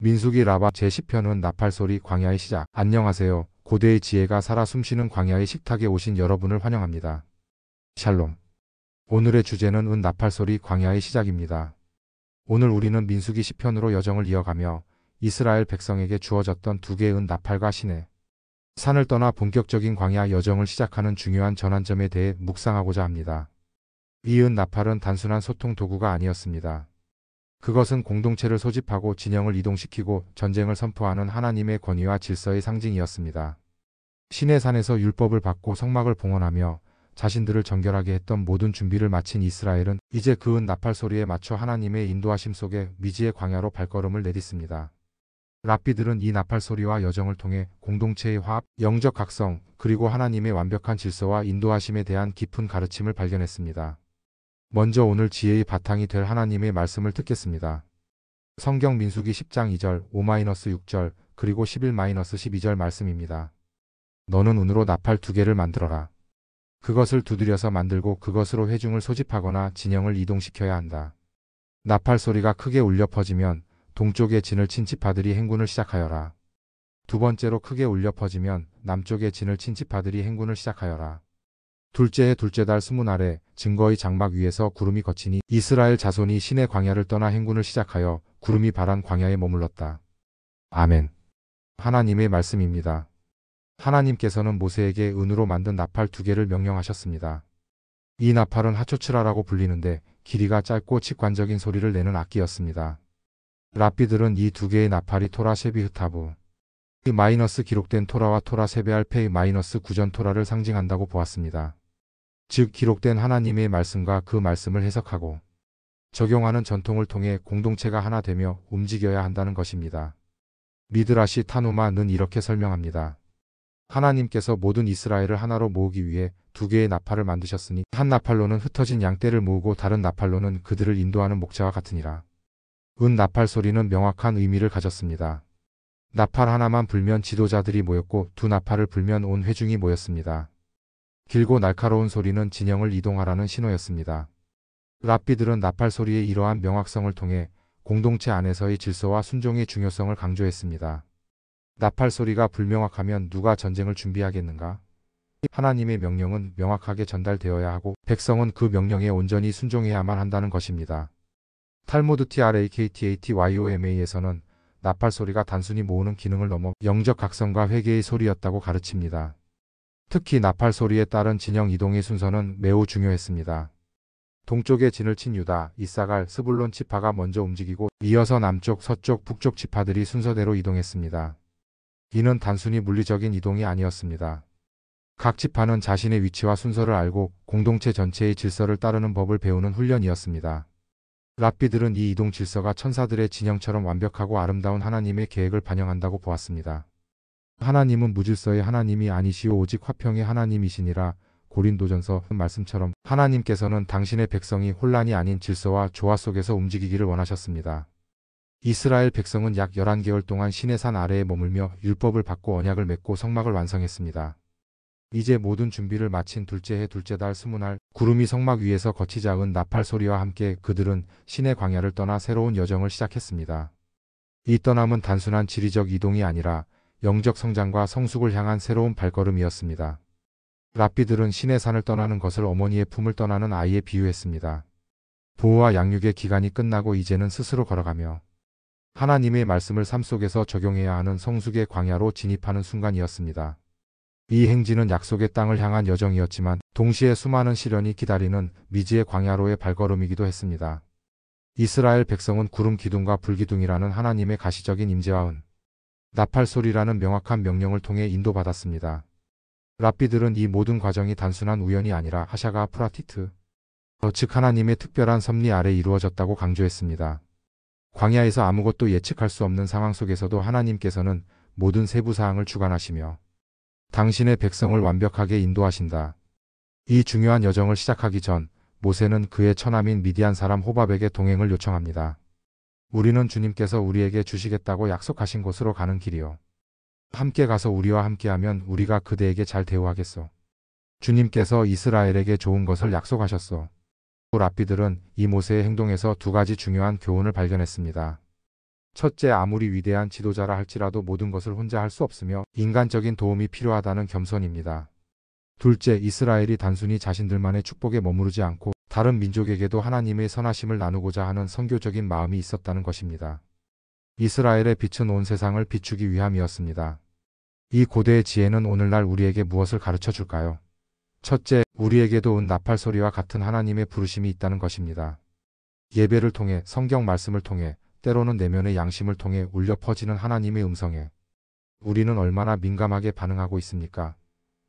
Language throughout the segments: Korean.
민수기 라바 제10편은 나팔소리 광야의 시작. 안녕하세요. 고대의 지혜가 살아 숨쉬는 광야의 식탁에 오신 여러분을 환영합니다. 샬롬. 오늘의 주제는 나팔소리 광야의 시작입니다. 오늘 우리는 민수기 10편으로 여정을 이어가며 이스라엘 백성에게 주어졌던 두 개의 나팔과 시내 산을 떠나 본격적인 광야 여정을 시작하는 중요한 전환점에 대해 묵상하고자 합니다. 이 나팔은 단순한 소통 도구가 아니었습니다. 그것은 공동체를 소집하고 진영을 이동시키고 전쟁을 선포하는 하나님의 권위와 질서의 상징이었습니다. 시내산에서 율법을 받고 성막을 봉헌하며 자신들을 정결하게 했던 모든 준비를 마친 이스라엘은 이제 그 나팔 소리에 맞춰 하나님의 인도하심 속에 미지의 광야로 발걸음을 내딛습니다. 랍비들은 이 나팔 소리와 여정을 통해 공동체의 화합, 영적 각성, 그리고 하나님의 완벽한 질서와 인도하심에 대한 깊은 가르침을 발견했습니다. 먼저 오늘 지혜의 바탕이 될 하나님의 말씀을 듣겠습니다. 성경 민수기 10장 2절, 5-6절, 그리고 11-12절 말씀입니다. 너는 운으로 나팔 2개를 만들어라. 그것을 두드려서 만들고 그것으로 회중을 소집하거나 진영을 이동시켜야 한다. 나팔 소리가 크게 울려 퍼지면 동쪽의 진을 친 지파들이 행군을 시작하여라. 두 번째로 크게 울려 퍼지면 남쪽의 진을 친 지파들이 행군을 시작하여라. 둘째의 둘째 달 스문 아래 증거의 장막 위에서 구름이 거치니 이스라엘 자손이 시내 광야를 떠나 행군을 시작하여 구름이 바란 광야에 머물렀다. 아멘. 하나님의 말씀입니다. 하나님께서는 모세에게 은으로 만든 나팔 2개를 명령하셨습니다. 이 나팔은 하초츠라라고 불리는데 길이가 짧고 직관적인 소리를 내는 악기였습니다. 랍비들은 이 2개의 나팔이 토라 셰비 흐타브 마이너스 기록된 토라와 토라 세베알 페이 마이너스 구전 토라를 상징한다고 보았습니다. 즉 기록된 하나님의 말씀과 그 말씀을 해석하고 적용하는 전통을 통해 공동체가 하나 되며 움직여야 한다는 것입니다. 미드라시 타누마는 이렇게 설명합니다. 하나님께서 모든 이스라엘을 하나로 모으기 위해 2개의 나팔을 만드셨으니 한 나팔로는 흩어진 양떼를 모으고 다른 나팔로는 그들을 인도하는 목자와 같으니라. 나팔 소리는 명확한 의미를 가졌습니다. 나팔 하나만 불면 지도자들이 모였고 2 나팔을 불면 온 회중이 모였습니다. 길고 날카로운 소리는 진영을 이동하라는 신호였습니다. 랍비들은 나팔 소리의 이러한 명확성을 통해 공동체 안에서의 질서와 순종의 중요성을 강조했습니다. 나팔 소리가 불명확하면 누가 전쟁을 준비하겠는가? 하나님의 명령은 명확하게 전달되어야 하고 백성은 그 명령에 온전히 순종해야만 한다는 것입니다. 탈무드 TRAKTATYOMA에서는 나팔 소리가 단순히 모으는 기능을 넘어 영적 각성과 회개의 소리였다고 가르칩니다. 특히 나팔 소리에 따른 진영 이동의 순서는 매우 중요했습니다. 동쪽에 진을 친 유다, 이사갈, 스불론 지파가 먼저 움직이고 이어서 남쪽, 서쪽, 북쪽 지파들이 순서대로 이동했습니다. 이는 단순히 물리적인 이동이 아니었습니다. 각 지파는 자신의 위치와 순서를 알고 공동체 전체의 질서를 따르는 법을 배우는 훈련이었습니다. 랍비들은 이 이동 질서가 천사들의 진영처럼 완벽하고 아름다운 하나님의 계획을 반영한다고 보았습니다. 하나님은 무질서의 하나님이 아니시오 오직 화평의 하나님이시니라. 고린도전서 말씀처럼 하나님께서는 당신의 백성이 혼란이 아닌 질서와 조화 속에서 움직이기를 원하셨습니다. 이스라엘 백성은 약 11개월 동안 시내산 아래에 머물며 율법을 받고 언약을 맺고 성막을 완성했습니다. 이제 모든 준비를 마친 둘째 해 둘째 달 스문날 구름이 성막 위에서 거치자 나팔 소리와 함께 그들은 시내 광야를 떠나 새로운 여정을 시작했습니다. 이 떠남은 단순한 지리적 이동이 아니라 영적 성장과 성숙을 향한 새로운 발걸음이었습니다. 랍비들은 시내산을 떠나는 것을 어머니의 품을 떠나는 아이에 비유했습니다. 보호와 양육의 기간이 끝나고 이제는 스스로 걸어가며 하나님의 말씀을 삶 속에서 적용해야 하는 성숙의 광야로 진입하는 순간이었습니다. 이 행진은 약속의 땅을 향한 여정이었지만 동시에 수많은 시련이 기다리는 미지의 광야로의 발걸음이기도 했습니다. 이스라엘 백성은 구름 기둥과 불 기둥이라는 하나님의 가시적인 임재와 나팔 소리라는 명확한 명령을 통해 인도받았습니다. 랍비들은 이 모든 과정이 단순한 우연이 아니라 하샤가 프라티트, 즉 하나님의 특별한 섭리 아래 이루어졌다고 강조했습니다. 광야에서 아무것도 예측할 수 없는 상황 속에서도 하나님께서는 모든 세부 사항을 주관하시며 당신의 백성을 완벽하게 인도하신다. 이 중요한 여정을 시작하기 전 모세는 그의 처남인 미디안 사람 호밥에게 동행을 요청합니다. 우리는 주님께서 우리에게 주시겠다고 약속하신 곳으로 가는 길이요. 함께 가서 우리와 함께하면 우리가 그대에게 잘 대우하겠소. 주님께서 이스라엘에게 좋은 것을 약속하셨소. 랍비들은 이 모세의 행동에서 2가지 중요한 교훈을 발견했습니다. 첫째, 아무리 위대한 지도자라 할지라도 모든 것을 혼자 할 수 없으며 인간적인 도움이 필요하다는 겸손입니다. 둘째, 이스라엘이 단순히 자신들만의 축복에 머무르지 않고 다른 민족에게도 하나님의 선하심을 나누고자 하는 선교적인 마음이 있었다는 것입니다. 이스라엘의 빛은 온 세상을 비추기 위함이었습니다. 이 고대의 지혜는 오늘날 우리에게 무엇을 가르쳐 줄까요? 첫째, 우리에게도 나팔 소리와 같은 하나님의 부르심이 있다는 것입니다. 예배를 통해, 성경 말씀을 통해, 때로는 내면의 양심을 통해 울려 퍼지는 하나님의 음성에 우리는 얼마나 민감하게 반응하고 있습니까?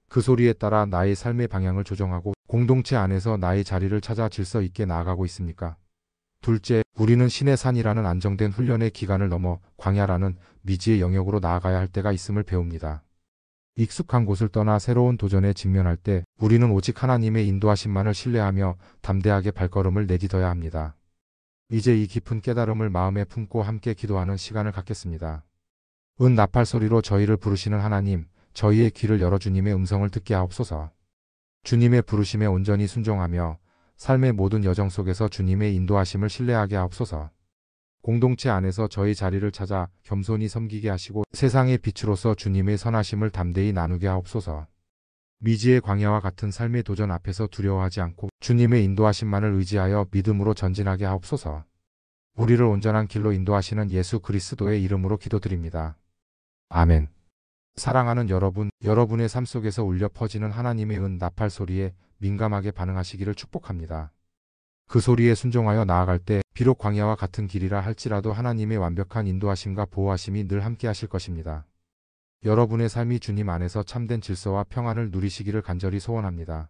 그 소리에 따라 나의 삶의 방향을 조정하고 공동체 안에서 나의 자리를 찾아 질서 있게 나아가고 있습니까? 둘째, 우리는 신의 산이라는 안정된 훈련의 기간을 넘어 광야라는 미지의 영역으로 나아가야 할 때가 있음을 배웁니다. 익숙한 곳을 떠나 새로운 도전에 직면할 때 우리는 오직 하나님의 인도하심만을 신뢰하며 담대하게 발걸음을 내딛어야 합니다. 이제 이 깊은 깨달음을 마음에 품고 함께 기도하는 시간을 갖겠습니다. 나팔 소리로 저희를 부르시는 하나님, 저희의 귀를 열어 주님의 음성을 듣게 하옵소서. 주님의 부르심에 온전히 순종하며 삶의 모든 여정 속에서 주님의 인도하심을 신뢰하게 하옵소서. 공동체 안에서 저희 자리를 찾아 겸손히 섬기게 하시고 세상의 빛으로서 주님의 선하심을 담대히 나누게 하옵소서. 미지의 광야와 같은 삶의 도전 앞에서 두려워하지 않고 주님의 인도하심만을 의지하여 믿음으로 전진하게 하옵소서. 우리를 온전한 길로 인도하시는 예수 그리스도의 이름으로 기도드립니다. 아멘. 사랑하는 여러분, 여러분의 삶 속에서 울려 퍼지는 하나님의 나팔 소리에 민감하게 반응하시기를 축복합니다. 그 소리에 순종하여 나아갈 때 비록 광야와 같은 길이라 할지라도 하나님의 완벽한 인도하심과 보호하심이 늘 함께 하실 것입니다. 여러분의 삶이 주님 안에서 참된 질서와 평안을 누리시기를 간절히 소원합니다.